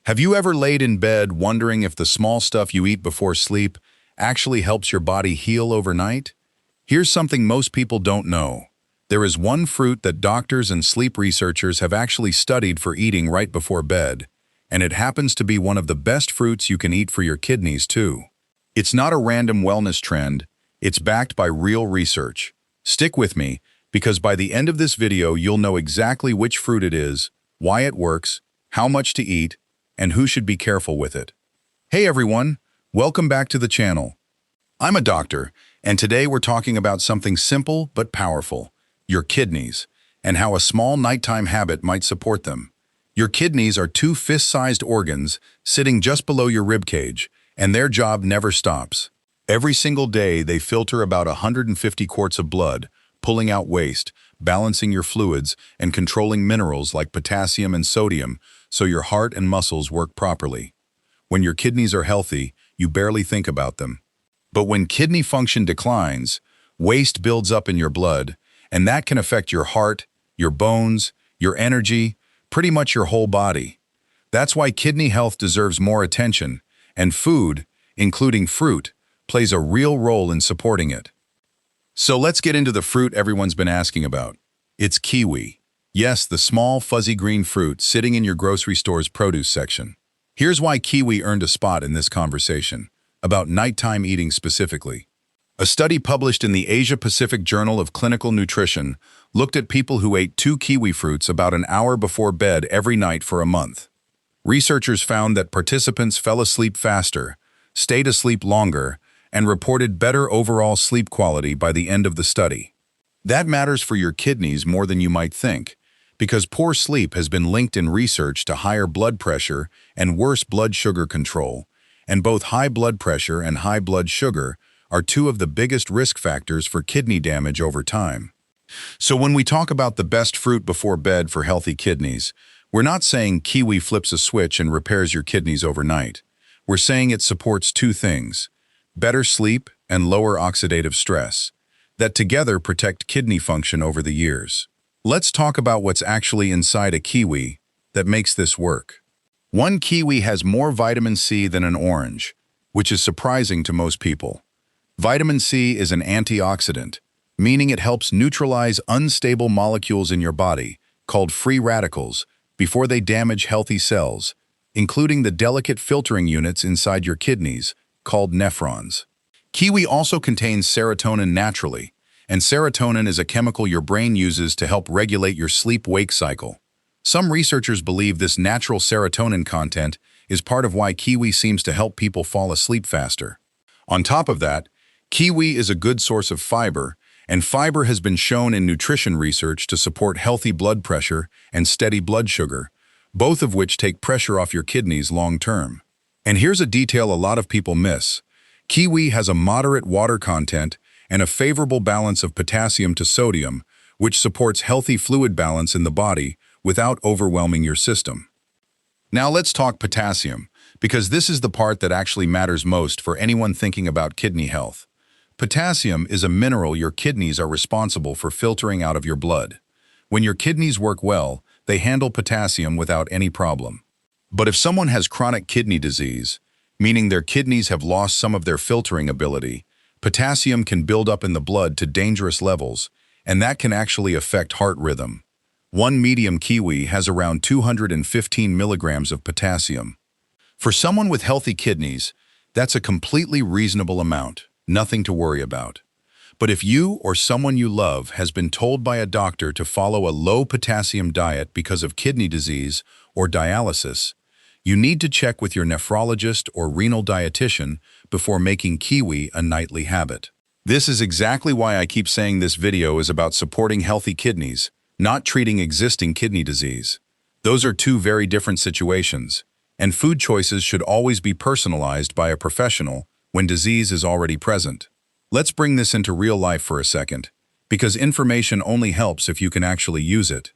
Have you ever laid in bed wondering if the small stuff you eat before sleep actually helps your body heal overnight? Here's something most people don't know. There is one fruit that doctors and sleep researchers have actually studied for eating right before bed, and it happens to be one of the best fruits you can eat for your kidneys too. It's not a random wellness trend, it's backed by real research. Stick with me, because by the end of this video you'll know exactly which fruit it is, why it works, how much to eat, and who should be careful with it. Hey everyone, welcome back to the channel. I'm a doctor, and today we're talking about something simple but powerful, your kidneys, and how a small nighttime habit might support them. Your kidneys are two fist-sized organs sitting just below your ribcage, and their job never stops. Every single day they filter about 150 quarts of blood, pulling out waste, balancing your fluids, and controlling minerals like potassium and sodium so your heart and muscles work properly. When your kidneys are healthy, you barely think about them. But when kidney function declines, waste builds up in your blood, and that can affect your heart, your bones, your energy, pretty much your whole body. That's why kidney health deserves more attention, and food, including fruit, plays a real role in supporting it. So let's get into the fruit everyone's been asking about. It's kiwi. Yes, the small, fuzzy green fruit sitting in your grocery store's produce section. Here's why kiwi earned a spot in this conversation, about nighttime eating specifically. A study published in the Asia-Pacific Journal of Clinical Nutrition looked at people who ate 2 kiwi fruits about an hour before bed every night for a month. Researchers found that participants fell asleep faster, stayed asleep longer, and reported better overall sleep quality by the end of the study. That matters for your kidneys more than you might think, because poor sleep has been linked in research to higher blood pressure and worse blood sugar control, and both high blood pressure and high blood sugar are two of the biggest risk factors for kidney damage over time. So when we talk about the best fruit before bed for healthy kidneys, we're not saying kiwi flips a switch and repairs your kidneys overnight. We're saying it supports two things: better sleep and lower oxidative stress, that together protect kidney function over the years. Let's talk about what's actually inside a kiwi that makes this work. One kiwi has more vitamin C than an orange, which is surprising to most people. Vitamin C is an antioxidant, meaning it helps neutralize unstable molecules in your body, called free radicals, before they damage healthy cells, including the delicate filtering units inside your kidneys, called nephrons. Kiwi also contains serotonin naturally, and serotonin is a chemical your brain uses to help regulate your sleep-wake cycle. Some researchers believe this natural serotonin content is part of why kiwi seems to help people fall asleep faster. On top of that, kiwi is a good source of fiber, and fiber has been shown in nutrition research to support healthy blood pressure and steady blood sugar, both of which take pressure off your kidneys long-term. And here's a detail a lot of people miss. Kiwi has a moderate water content and a favorable balance of potassium to sodium, which supports healthy fluid balance in the body without overwhelming your system. Now let's talk potassium, because this is the part that actually matters most for anyone thinking about kidney health. Potassium is a mineral your kidneys are responsible for filtering out of your blood. When your kidneys work well, they handle potassium without any problem. But if someone has chronic kidney disease, meaning their kidneys have lost some of their filtering ability, potassium can build up in the blood to dangerous levels, and that can actually affect heart rhythm. One medium kiwi has around 215 milligrams of potassium. For someone with healthy kidneys, that's a completely reasonable amount, nothing to worry about. But if you or someone you love has been told by a doctor to follow a low potassium diet because of kidney disease or dialysis, you need to check with your nephrologist or renal dietitian before making kiwi a nightly habit. This is exactly why I keep saying this video is about supporting healthy kidneys, not treating existing kidney disease. Those are two very different situations, and food choices should always be personalized by a professional when disease is already present. Let's bring this into real life for a second, because information only helps if you can actually use it.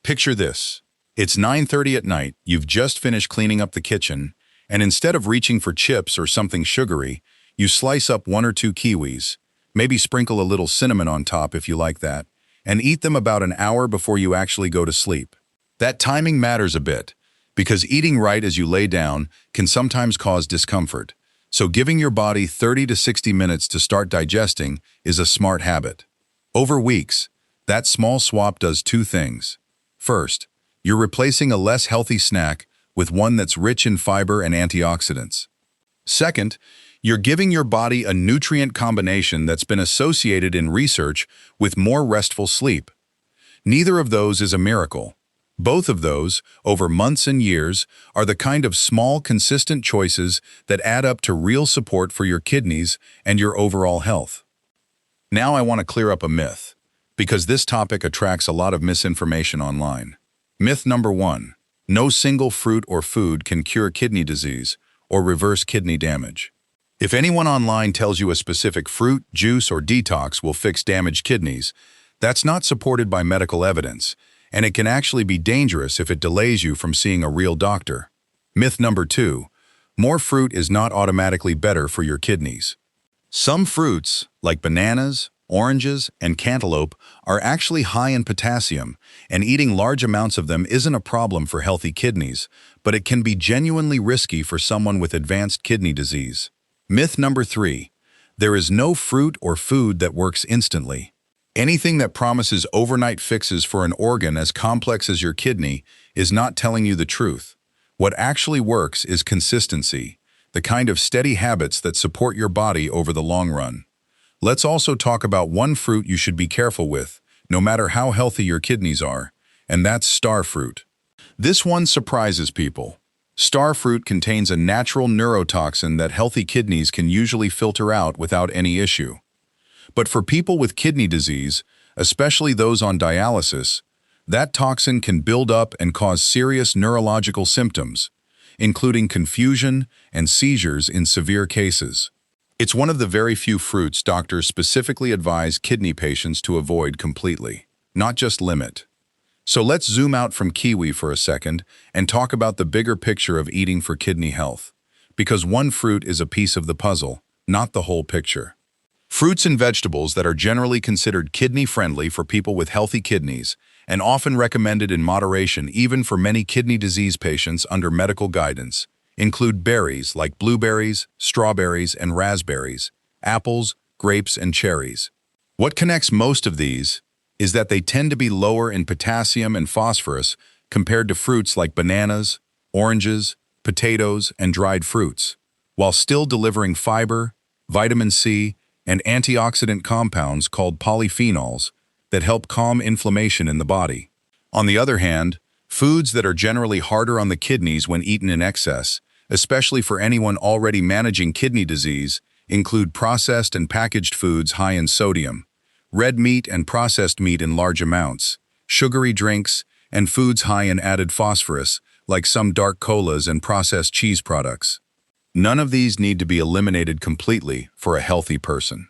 Picture this. It's 9:30 at night, you've just finished cleaning up the kitchen, and instead of reaching for chips or something sugary, you slice up 1 or 2 kiwis, maybe sprinkle a little cinnamon on top if you like that, and eat them about an hour before you actually go to sleep. That timing matters a bit, because eating right as you lay down can sometimes cause discomfort. So giving your body 30 to 60 minutes to start digesting is a smart habit. Over weeks, that small swap does two things. First, you're replacing a less healthy snack with one that's rich in fiber and antioxidants. Second, you're giving your body a nutrient combination that's been associated in research with more restful sleep. Neither of those is a miracle. Both of those, over months and years, are the kind of small, consistent choices that add up to real support for your kidneys and your overall health. Now I want to clear up a myth, because this topic attracts a lot of misinformation online. Myth number 1. No single fruit or food can cure kidney disease or reverse kidney damage. If anyone online tells you a specific fruit, juice, or detox will fix damaged kidneys, that's not supported by medical evidence, and it can actually be dangerous if it delays you from seeing a real doctor. Myth number 2. More fruit is not automatically better for your kidneys. Some fruits, like bananas, oranges, and cantaloupe, are actually high in potassium, and eating large amounts of them isn't a problem for healthy kidneys, but it can be genuinely risky for someone with advanced kidney disease. Myth number 3. There is no fruit or food that works instantly. Anything that promises overnight fixes for an organ as complex as your kidney is not telling you the truth. What actually works is consistency, the kind of steady habits that support your body over the long run. Let's also talk about one fruit you should be careful with, no matter how healthy your kidneys are, and that's star fruit. This one surprises people. Star fruit contains a natural neurotoxin that healthy kidneys can usually filter out without any issue. But for people with kidney disease, especially those on dialysis, that toxin can build up and cause serious neurological symptoms, including confusion and seizures in severe cases. It's one of the very few fruits doctors specifically advise kidney patients to avoid completely, not just limit. So let's zoom out from kiwi for a second and talk about the bigger picture of eating for kidney health, because one fruit is a piece of the puzzle, not the whole picture. Fruits and vegetables that are generally considered kidney-friendly for people with healthy kidneys and often recommended in moderation even for many kidney disease patients under medical guidance include berries like blueberries, strawberries, and raspberries, apples, grapes, and cherries. What connects most of these is that they tend to be lower in potassium and phosphorus compared to fruits like bananas, oranges, potatoes, and dried fruits, while still delivering fiber, vitamin C, and antioxidant compounds called polyphenols that help calm inflammation in the body. On the other hand, foods that are generally harder on the kidneys when eaten in excess, especially for anyone already managing kidney disease, include processed and packaged foods high in sodium, red meat and processed meat in large amounts, sugary drinks, and foods high in added phosphorus, like some dark colas and processed cheese products. None of these need to be eliminated completely for a healthy person,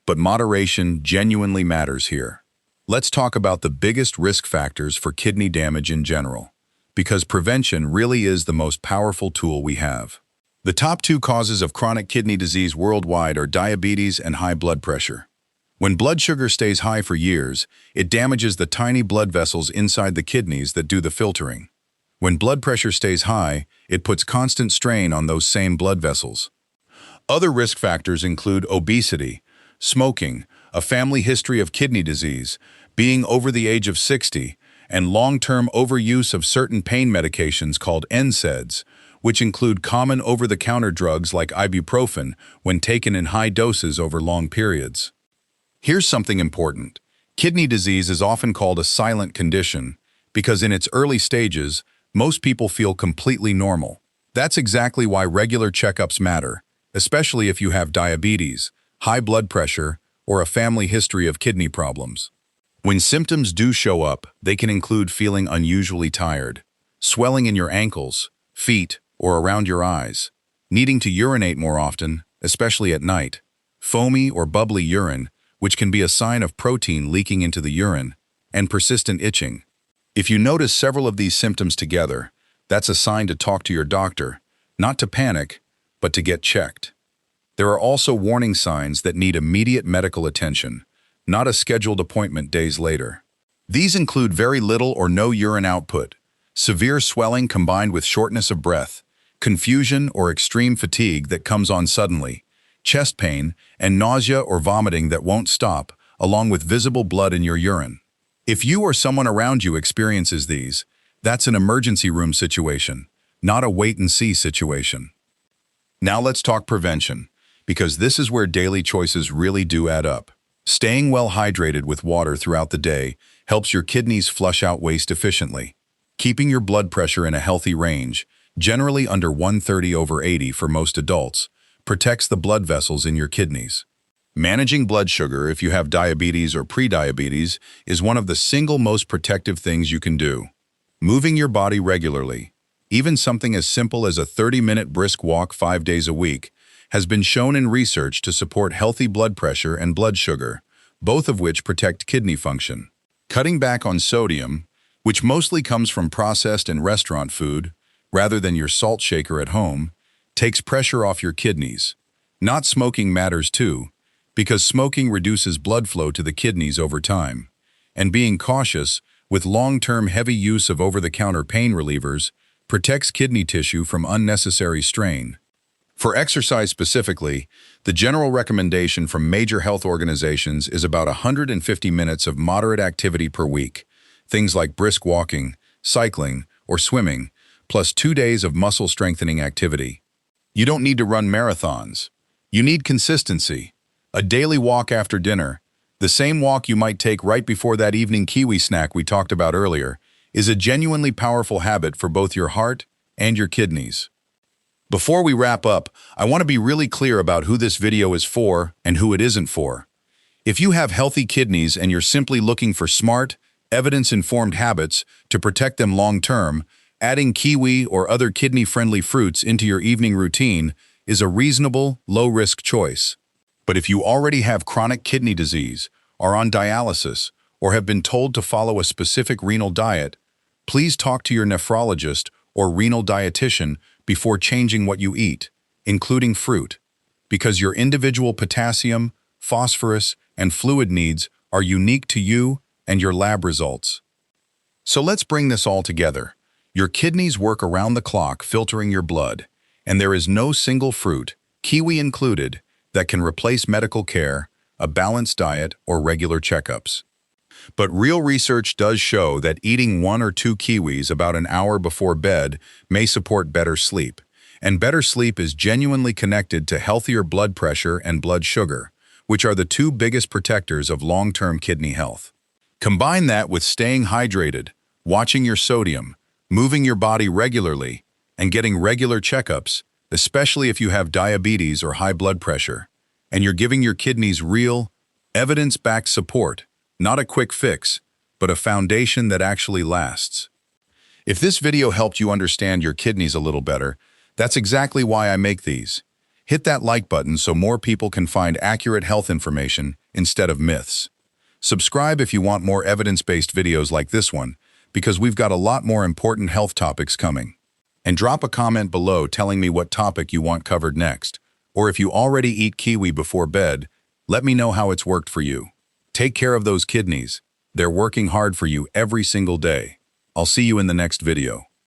but moderation genuinely matters here. Let's talk about the biggest risk factors for kidney damage in general, because prevention really is the most powerful tool we have. The top 2 causes of chronic kidney disease worldwide are diabetes and high blood pressure. When blood sugar stays high for years, it damages the tiny blood vessels inside the kidneys that do the filtering. When blood pressure stays high, it puts constant strain on those same blood vessels. Other risk factors include obesity, smoking, a family history of kidney disease, being over the age of 60, and long-term overuse of certain pain medications called NSAIDs, which include common over-the-counter drugs like ibuprofen when taken in high doses over long periods. Here's something important. Kidney disease is often called a silent condition because in its early stages, most people feel completely normal. That's exactly why regular checkups matter, especially if you have diabetes, high blood pressure, or a family history of kidney problems. When symptoms do show up, they can include feeling unusually tired, swelling in your ankles, feet, or around your eyes, needing to urinate more often, especially at night, foamy or bubbly urine, which can be a sign of protein leaking into the urine, and persistent itching. If you notice several of these symptoms together, that's a sign to talk to your doctor, not to panic, but to get checked. There are also warning signs that need immediate medical attention, not a scheduled appointment days later. These include very little or no urine output, severe swelling combined with shortness of breath, confusion or extreme fatigue that comes on suddenly, chest pain, and nausea or vomiting that won't stop, along with visible blood in your urine. If you or someone around you experiences these, that's an emergency room situation, not a wait-and-see situation. Now let's talk prevention, because this is where daily choices really do add up. Staying well hydrated with water throughout the day helps your kidneys flush out waste efficiently. Keeping your blood pressure in a healthy range, generally under 130/80 for most adults, protects the blood vessels in your kidneys. Managing blood sugar if you have diabetes or prediabetes is one of the single most protective things you can do. Moving your body regularly, even something as simple as a 30-minute brisk walk 5 days a week, has been shown in research to support healthy blood pressure and blood sugar, both of which protect kidney function. Cutting back on sodium, which mostly comes from processed and restaurant food, rather than your salt shaker at home, takes pressure off your kidneys. Not smoking matters too, because smoking reduces blood flow to the kidneys over time. And being cautious, with long-term heavy use of over-the-counter pain relievers, protects kidney tissue from unnecessary strain. For exercise specifically, the general recommendation from major health organizations is about 150 minutes of moderate activity per week, things like brisk walking, cycling, or swimming, plus 2 days of muscle-strengthening activity. You don't need to run marathons. You need consistency. A daily walk after dinner, the same walk you might take right before that evening Kiwi snack we talked about earlier, is a genuinely powerful habit for both your heart and your kidneys. Before we wrap up, I want to be really clear about who this video is for and who it isn't for. If you have healthy kidneys and you're simply looking for smart, evidence-informed habits to protect them long-term, adding kiwi or other kidney-friendly fruits into your evening routine is a reasonable, low-risk choice. But if you already have chronic kidney disease, are on dialysis, or have been told to follow a specific renal diet, please talk to your nephrologist or renal dietitian before changing what you eat, including fruit, because your individual potassium, phosphorus, and fluid needs are unique to you and your lab results. So let's bring this all together. Your kidneys work around the clock filtering your blood, and there is no single fruit, kiwi included, that can replace medical care, a balanced diet, or regular checkups. But real research does show that eating 1 or 2 kiwis about an hour before bed may support better sleep, and better sleep is genuinely connected to healthier blood pressure and blood sugar, which are the 2 biggest protectors of long-term kidney health. Combine that with staying hydrated, watching your sodium, moving your body regularly, and getting regular checkups, especially if you have diabetes or high blood pressure, and you're giving your kidneys real, evidence-backed support, not a quick fix, but a foundation that actually lasts. If this video helped you understand your kidneys a little better, that's exactly why I make these. Hit that like button so more people can find accurate health information instead of myths. Subscribe if you want more evidence-based videos like this one, because we've got a lot more important health topics coming. And drop a comment below telling me what topic you want covered next. Or if you already eat kiwi before bed, let me know how it's worked for you. Take care of those kidneys. They're working hard for you every single day. I'll see you in the next video.